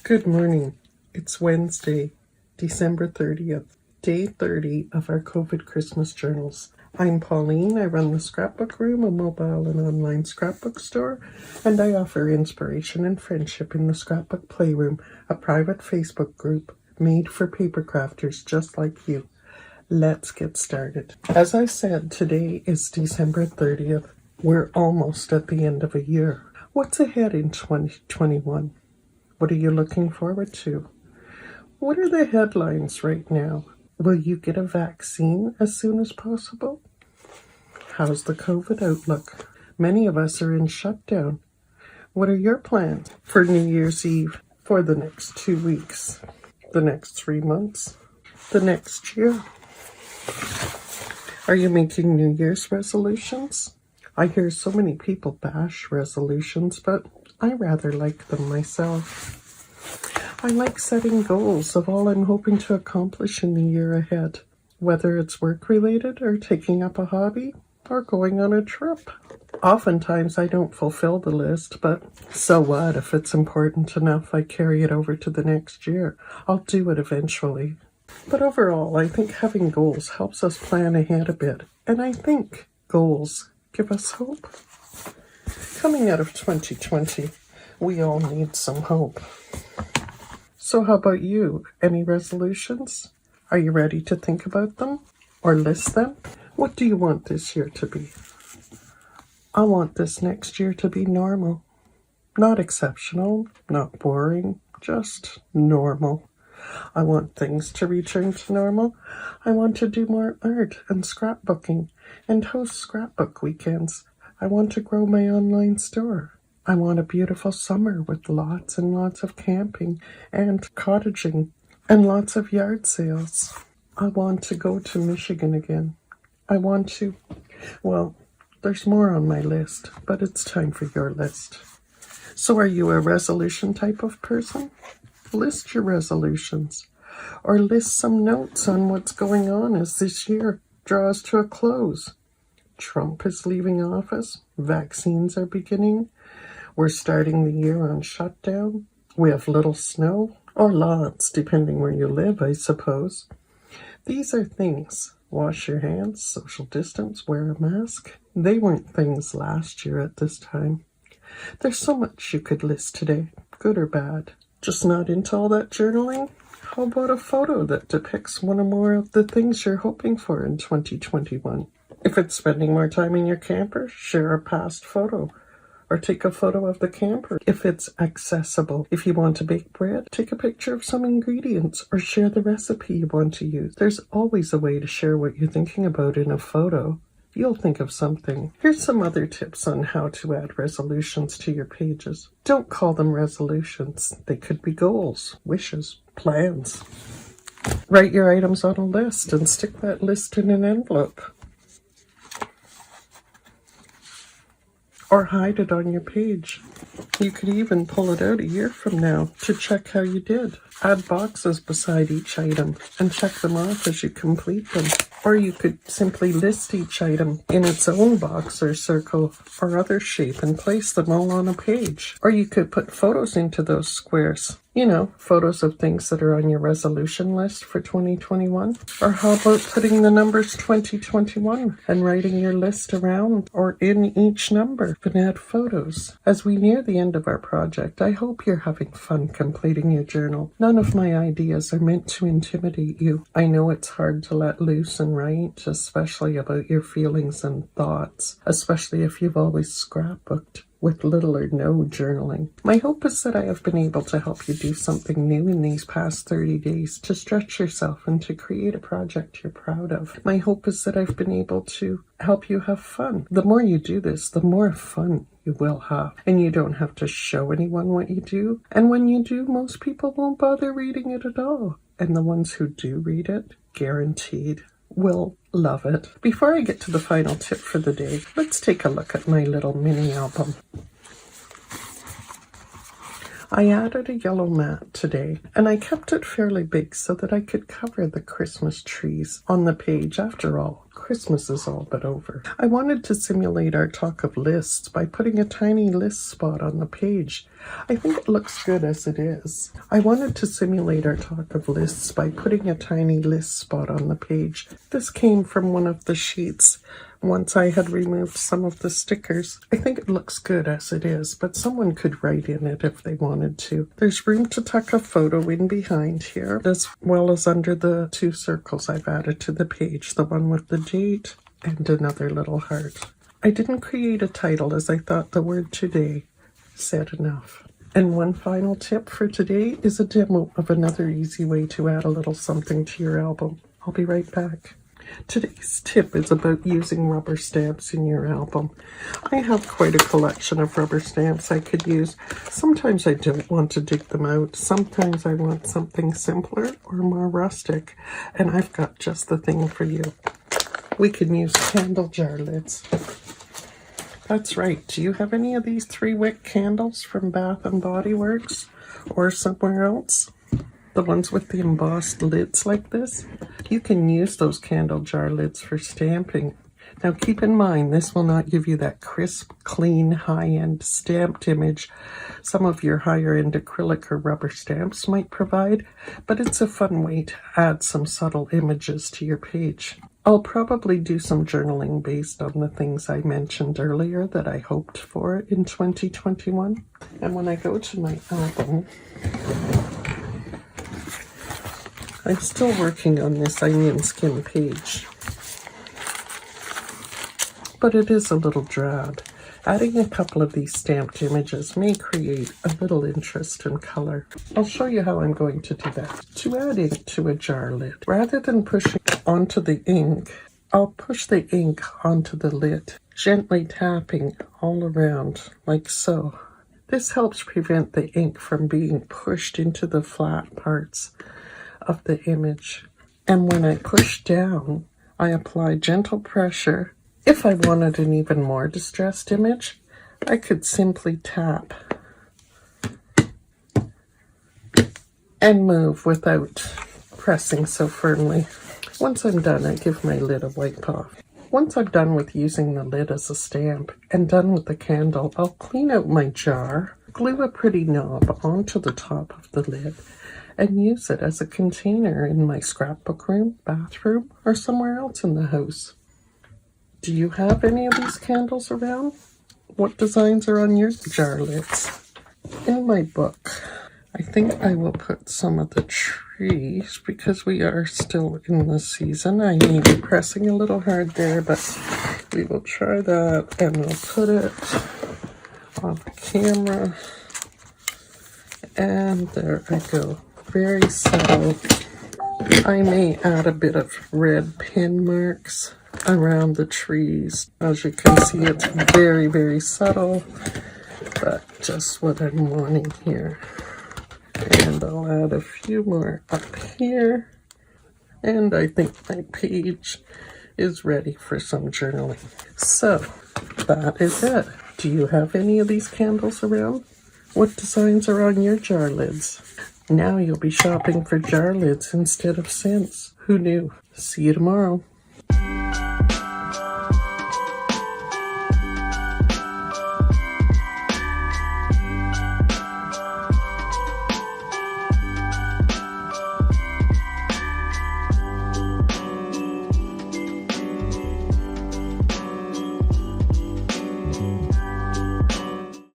Good morning. It's Wednesday, December 30th, day 30 of our COVID Christmas journals. I'm Pauline. I run the Scrapbook Room, a mobile and online scrapbook store, and I offer inspiration and friendship in the Scrapbook Playroom, a private Facebook group made for paper crafters just like you. Let's get started. As I said, today is December 30th. We're almost at the end of a year. What's ahead in 2021? What are you looking forward to? What are the headlines right now? Will you get a vaccine as soon as possible? How's the COVID outlook? Many of us are in shutdown. What are your plans for New Year's Eve, for the next 2 weeks, the next 3 months, the next year? Are you making New Year's resolutions? I hear so many people bash resolutions, but I rather like them myself. I like setting goals of all I'm hoping to accomplish in the year ahead, whether it's work-related or taking up a hobby or going on a trip. Oftentimes I don't fulfill the list, but so what? If it's important enough, I carry it over to the next year. I'll do it eventually. But overall, I think having goals helps us plan ahead a bit, and I think goals give us hope. Coming out of 2020, we all need some hope. So how about you? Any resolutions? Are you ready to think about them or list them? What do you want this year to be? I want this next year to be normal. Not exceptional, not boring, just normal. I want things to return to normal. I want to do more art and scrapbooking and host scrapbook weekends. I want to grow my online store. I want a beautiful summer with lots and lots of camping and cottaging and lots of yard sales. I want to go to Michigan again. There's more on my list, but it's time for your list. So are you a resolution type of person? List your resolutions, or list some notes on what's going on as this year draws to a close. Trump is leaving office. Vaccines are beginning. We're starting the year on shutdown. We have little snow, or lots, depending where you live, I suppose. These are things. Wash your hands, social distance, wear a mask. They weren't things last year at this time. There's so much you could list today, good or bad. Just not into all that journaling? How about a photo that depicts one or more of the things you're hoping for in 2021? If it's spending more time in your camper, share a past photo. Or take a photo of the camper if it's accessible. If you want to bake bread, take a picture of some ingredients or share the recipe you want to use. There's always a way to share what you're thinking about in a photo. You'll think of something. Here's some other tips on how to add resolutions to your pages. Don't call them resolutions. They could be goals, wishes, plans. Write your items on a list and stick that list in an envelope. Or hide it on your page. You could even pull it out a year from now to check how you did. Add boxes beside each item and check them off as you complete them. Or you could simply list each item in its own box or circle or other shape and place them all on a page. Or you could put photos into those squares. You know, photos of things that are on your resolution list for 2021. Or how about putting the numbers 2021 and writing your list around or in each number and add photos. As we near the end of our project, I hope you're having fun completing your journal. None of my ideas are meant to intimidate you. I know it's hard to let loose and write, especially about your feelings and thoughts, especially if you've always scrapbooked with little or no journaling. My hope is that I have been able to help you do something new in these past 30 days, to stretch yourself and to create a project you're proud of. My hope is that I've been able to help you have fun. The more you do this, the more fun you will have. And you don't have to show anyone what you do. And when you do, most people won't bother reading it at all. And the ones who do read it, guaranteed, will love it. Before I get to the final tip for the day, let's take a look at my little mini album. I added a yellow mat today, and I kept it fairly big so that I could cover the Christmas trees on the page. After all, Christmas is all but over. I wanted to simulate our talk of lists by putting a tiny list spot on the page. I think it looks good as it is. I wanted to simulate our talk of lists by putting a tiny list spot on the page. This came from one of the sheets. Once I had removed some of the stickers. I think it looks good as it is, but someone could write in it if they wanted to. There's room to tuck a photo in behind here, as well as under the 2 circles I've added to the page, the one with the date and another little heart. I didn't create a title as I thought the word today said enough. And one final tip for today is a demo of another easy way to add a little something to your album. I'll be right back. Today's tip is about using rubber stamps in your album. I have quite a collection of rubber stamps I could use. Sometimes I don't want to dig them out. Sometimes I want something simpler or more rustic. And I've got just the thing for you. We can use candle jar lids. That's right. Do you have any of these 3-wick candles from Bath & Body Works or somewhere else? The ones with the embossed lids like this? You can use those candle jar lids for stamping. Now keep in mind, this will not give you that crisp, clean, high-end stamped image some of your higher-end acrylic or rubber stamps might provide, but it's a fun way to add some subtle images to your page. I'll probably do some journaling based on the things I mentioned earlier that I hoped for in 2021. And when I go to my album, I'm still working on this onion skin page, but it is a little drab. Adding a couple of these stamped images may create a little interest and color. I'll show you how I'm going to do that. To add ink to a jar lid, rather than pushing onto the ink, I'll push the ink onto the lid, gently tapping all around like so. This helps prevent the ink from being pushed into the flat parts of the image. And when I push down, I apply gentle pressure. If I wanted an even more distressed image, I could simply tap and move without pressing so firmly. Once I'm done, I give my lid a wipe off. Once I'm done with using the lid as a stamp and done with the candle, I'll clean out my jar, glue a pretty knob onto the top of the lid, and use it as a container in my scrapbook room, bathroom, or somewhere else in the house. Do you have any of these candles around? What designs are on your jar lids? In my book, I think I will put some of the trees because we are still in the season. I may be pressing a little hard there, but we will try that, and we'll put it on the camera. And there I go. Very subtle. I may add a bit of red pen marks around the trees. As you can see, it's very, very subtle, but just what I'm wanting here. And I'll add a few more up here. And I think my page is ready for some journaling. So, that is it. Do you have any of these candles around? What designs are on your jar lids? Now you'll be shopping for jar lids instead of scents. Who knew? See you tomorrow.